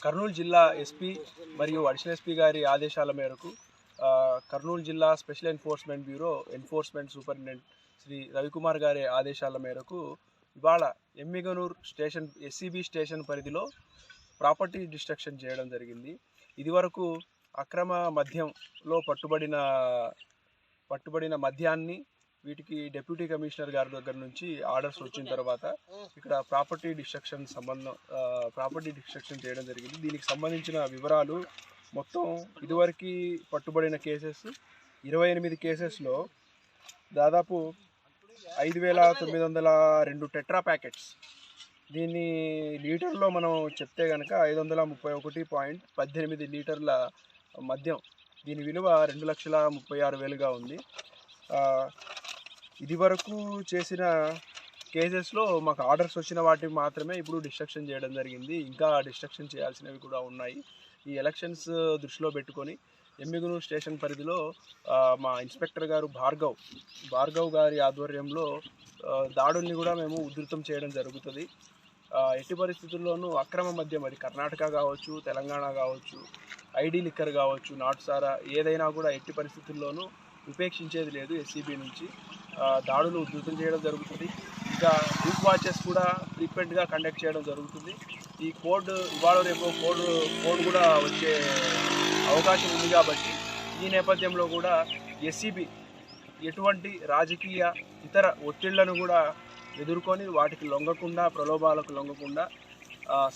కర్నూలు జిల్లా ఎస్పీ మరియు additional SP గారి ఆదేశాల మేరకు కర్నూలు జిల్లా special enforcement bureau enforcement superintendent Shri Ravikumar గారి ఆదేశాల మేరకు ఇవాళ ఎమ్మిగనూరు స్టేషన్ ఎస్సీబీ స్టేషన్ పరిధిలో ప్రాపర్టీ డిస్ట్రక్షన్ చేయడం జరిగింది. ఇదివరకు అక్రమ మద్యంలో పట్టుబడిన మద్యాన్ని వీటికి డిప్యూటీ కమిషనర్ గారి దగ్గర నుంచి ఆర్డర్స్ వచ్చిన తర్వాత ఇక్కడ ప్రాపర్టీ డిస్ట్రక్షన్ చేయడం జరిగింది. దీనికి సంబంధించిన వివరాలు మొత్తం ఇదివరకు పట్టుబడిన కేసెస్ 28 కేసెస్లో దాదాపు 5,902 టెట్రా ప్యాకెట్స్. దీన్ని లీటర్లో మనం చెప్తే కనుక 531.18 లీటర్ల మద్యం. దీని విలువ 2,36,000గా ఉంది. ఇది వరకు చేసిన కేసెస్లో మాకు ఆర్డర్స్ వచ్చిన వాటికి మాత్రమే ఇప్పుడు డిస్ట్రక్షన్ చేయడం జరిగింది. ఇంకా డిస్ట్రక్షన్ చేయాల్సినవి కూడా ఉన్నాయి. ఈ ఎలక్షన్స్ దృష్టిలో పెట్టుకొని ఎమ్మిగనూరు స్టేషన్ పరిధిలో మా ఇన్స్పెక్టర్ గారు భార్గవ్ గారి ఆధ్వర్యంలో దాడుల్ని కూడా మేము ఉధృతం చేయడం జరుగుతుంది. ఎట్టి పరిస్థితుల్లోనూ అక్రమ మద్యం, అది కర్ణాటక కావచ్చు, తెలంగాణ కావచ్చు, ఐడి లిక్కర్ కావచ్చు, నాటు సారా ఏదైనా కూడా ఎట్టి పరిస్థితుల్లోనూ ఉపేక్షించేది లేదు. ఎస్సీబీ నుంచి దాడులు ఉధృతం చేయడం జరుగుతుంది. ఇంకా బూత్ వాచెస్ కూడా ఫ్రీక్వెంట్గా కండక్ట్ చేయడం జరుగుతుంది. ఈ కోడ్ ఇవాళ రేపు కోడ్ కూడా వచ్చే అవకాశం ఉంది కాబట్టి ఈ నేపథ్యంలో కూడా ఎస్సీబీ ఎటువంటి రాజకీయ ఇతర ఒత్తిళ్లను కూడా ఎదుర్కొని వాటికి లొంగకుండా, ప్రలోభాలకు లొంగకుండా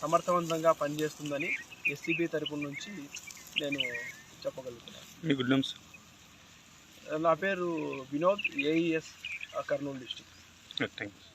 సమర్థవంతంగా పనిచేస్తుందని ఎస్సీబీ తరపు నుంచి నేను చెప్పగలుగుతున్నాను. మీ గుడ్ నేమ్స్? నా పేరు Vinod, AES, Kurnool district. Thanks.